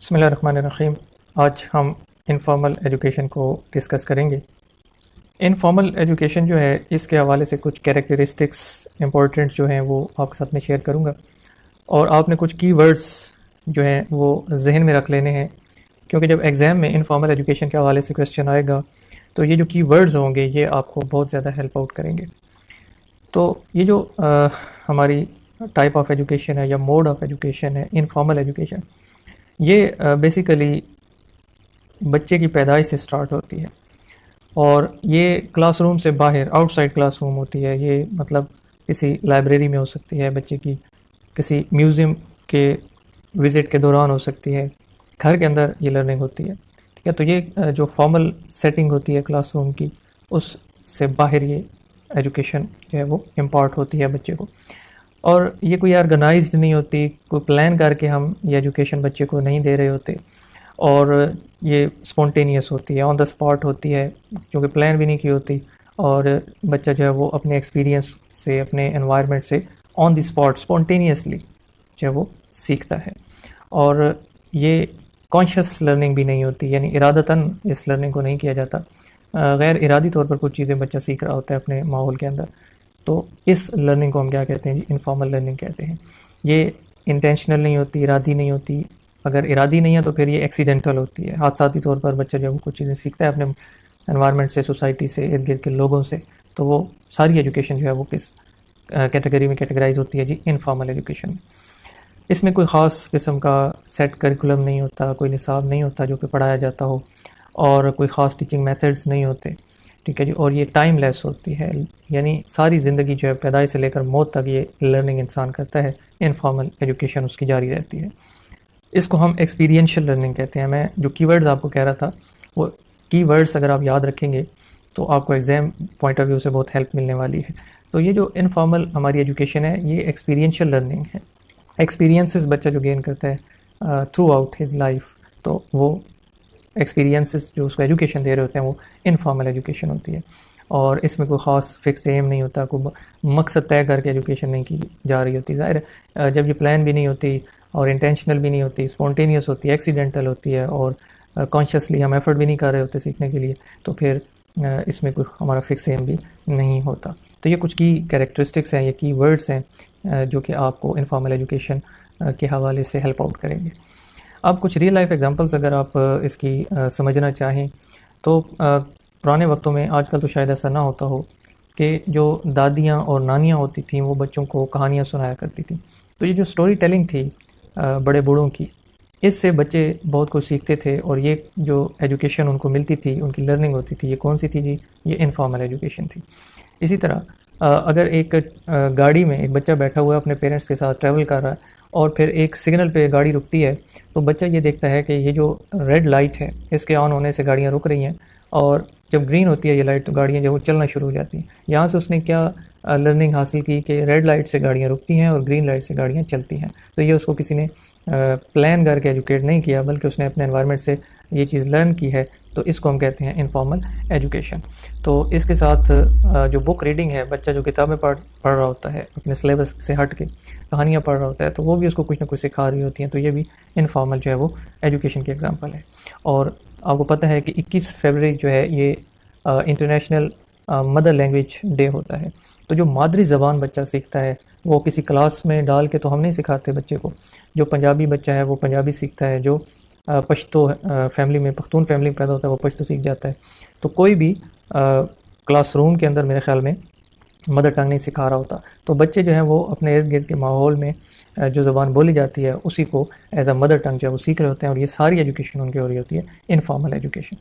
बिस्मिल्लाहिर्रहमानिर्रहीम। आज हम इनफॉर्मल एजुकेशन को डिस्कस करेंगे। इनफॉर्मल एजुकेशन जो है इसके हवाले से कुछ कैरेक्टरिस्टिक्स इंपॉर्टेंट जो हैं वो आपके साथ में शेयर करूंगा और आपने कुछ कीवर्ड्स जो हैं वो जहन में रख लेने हैं, क्योंकि जब एग्ज़ाम में इनफॉर्मल एजुकेशन के हवाले से क्वेश्चन आएगा तो ये जो कीवर्ड्स होंगे ये आपको बहुत ज़्यादा हेल्प आउट करेंगे। तो ये जो हमारी टाइप ऑफ एजुकेशन है या मोड ऑफ एजुकेशन है इनफॉर्मल एजुकेशन, ये बेसिकली बच्चे की पैदाइश से स्टार्ट होती है और ये क्लासरूम से बाहर आउटसाइड क्लासरूम होती है। ये मतलब किसी लाइब्रेरी में हो सकती है, बच्चे की किसी म्यूज़ियम के विज़िट के दौरान हो सकती है, घर के अंदर ये लर्निंग होती है। ठीक है, तो ये जो फॉर्मल सेटिंग होती है क्लासरूम की, उससे बाहर ये एजुकेशन जो है वो इम्पार्ट होती है बच्चे को। और ये कोई ऑर्गेनाइज्ड नहीं होती, कोई प्लान करके हम ये एजुकेशन बच्चे को नहीं दे रहे होते, और ये स्पॉन्टेनियस होती है, ऑन द स्पॉट होती है, क्योंकि प्लान भी नहीं की होती। और बच्चा जो है वो अपने एक्सपीरियंस से, अपने एनवायरनमेंट से ऑन द स्पॉट स्पॉन्टेनियसली जो है वो सीखता है। और ये कॉन्शियस लर्निंग भी नहीं होती, यानी इरादतन इस लर्निंग को नहीं किया जाता, गैर इरादी तौर पर कुछ चीज़ें बच्चा सीख रहा होता है अपने माहौल के अंदर। तो इस लर्निंग को हम क्या कहते हैं जी? इनफॉर्मल लर्निंग कहते हैं। ये इंटेंशनल नहीं होती, इरादी नहीं होती। अगर इरादी नहीं है तो फिर ये एक्सीडेंटल होती है, हादसाती तौर पर बच्चा जब कुछ चीज़ें सीखता है अपने एनवायरनमेंट से, सोसाइटी से, इर्द गिर्द के लोगों से, तो वो सारी एजुकेशन जो है वो किस कैटेगरी में कैटेगराइज होती है जी? Informal education. इसमें कोई ख़ास किस्म का सेट करिकुलम नहीं होता, कोई निसाब नहीं होता जो कि पढ़ाया जाता हो, और कोई ख़ास टीचिंग मेथड्स नहीं होते। ठीक है जी। और ये टाइमलेस होती है, यानी सारी ज़िंदगी जो है पैदाइश से लेकर मौत तक ये लर्निंग इंसान करता है, इनफॉर्मल एजुकेशन उसकी जारी रहती है। इसको हम एक्सपीरियंशियल लर्निंग कहते हैं। मैं जो कीवर्ड्स आपको कह रहा था, वो कीवर्ड्स अगर आप याद रखेंगे तो आपको एग्ज़ाम पॉइंट ऑफ व्यू से बहुत हेल्प मिलने वाली है। तो ये जो इनफॉर्मल हमारी एजुकेशन है ये एक्सपीरियंशियल लर्निंग है। एक्सपीरियंसेस बच्चा जो गेन करता है थ्रू आउट हिज लाइफ, तो वो एक्सपीरियंसेस जो उसको एजुकेशन दे रहे होते हैं वो इनफॉर्मल एजुकेशन होती है। और इसमें कोई ख़ास फिक्स्ड एम नहीं होता, कोई मकसद तय करके एजुकेशन नहीं की जा रही होती। ज़ाहिर है जब ये प्लान भी नहीं होती और इंटेंशनल भी नहीं होती, स्पॉन्टेनियस होती है, एक्सीडेंटल होती है, और कॉन्शियसली हम एफर्ट भी नहीं कर रहे होते सीखने के लिए, तो फिर इसमें कोई हमारा फिक्स एम भी नहीं होता। तो ये कुछ की कैरेक्टरिस्टिक्स हैं, ये की वर्ड्स हैं जो कि आपको इनफॉर्मल एजुकेशन के हवाले से हेल्प आउट करेंगे। अब कुछ रियल लाइफ एग्जांपल्स अगर आप इसकी समझना चाहें तो पुराने वक्तों में, आजकल तो शायद ऐसा ना होता हो, कि जो दादियाँ और नानियाँ होती थीं वो बच्चों को कहानियाँ सुनाया करती थीं। तो ये जो स्टोरी टेलिंग थी बड़े बूढ़ों की, इससे बच्चे बहुत कुछ सीखते थे, और ये जो एजुकेशन उनको मिलती थी, उनकी लर्निंग होती थी, ये कौन सी थी जी? ये इनफॉर्मल एजुकेशन थी। इसी तरह अगर एक गाड़ी में एक बच्चा बैठा हुआ है, अपने पेरेंट्स के साथ ट्रैवल कर रहा है, और फिर एक सिग्नल पे गाड़ी रुकती है, तो बच्चा ये देखता है कि ये जो रेड लाइट है इसके ऑन होने से गाड़ियाँ रुक रही हैं, और जब ग्रीन होती है ये लाइट तो गाड़ियाँ जो वो चलना शुरू हो जाती हैं। यहाँ से उसने क्या लर्निंग हासिल की कि रेड लाइट से गाड़ियाँ रुकती हैं और ग्रीन लाइट से गाड़ियाँ चलती हैं। तो ये उसको किसी ने प्लान करके एजुकेट नहीं किया, बल्कि उसने अपने एनवायरनमेंट से ये चीज़ लर्न की है। तो इसको हम कहते हैं इनफॉर्मल एजुकेशन। तो इसके साथ जो बुक रीडिंग है, बच्चा जो किताबें पढ़ रहा होता है, अपने सिलेबस से हट के कहानियाँ पढ़ रहा होता है, तो वो भी उसको कुछ ना कुछ सिखा रही होती हैं। तो ये भी इनफॉर्मल जो है वो एजुकेशन की एग्जांपल है। और आपको पता है कि 21 फरवरी जो है ये इंटरनेशनल मदर लैंग्वेज डे होता है। तो जो मादरी ज़बान बच्चा सीखता है वो किसी क्लास में डाल के तो हम नहीं सिखाते बच्चे को। जो पंजाबी बच्चा है वो पंजाबी सीखता है, जो पश्तो फैमिली में, पख्तून फैमिली में पैदा होता है वो पश्तो सीख जाता है। तो कोई भी क्लासरूम के अंदर मेरे ख्याल में मदर टंग नहीं सिखा रहा होता। तो बच्चे जो हैं वो अपने इर्द गिर्द के माहौल में जो ज़बान बोली जाती है उसी को एज अ मदर टंग जो है वो सीख रहे होते हैं, और ये सारी एजुकेशन उनकी हो रही होती है इनफॉर्मल एजुकेशन।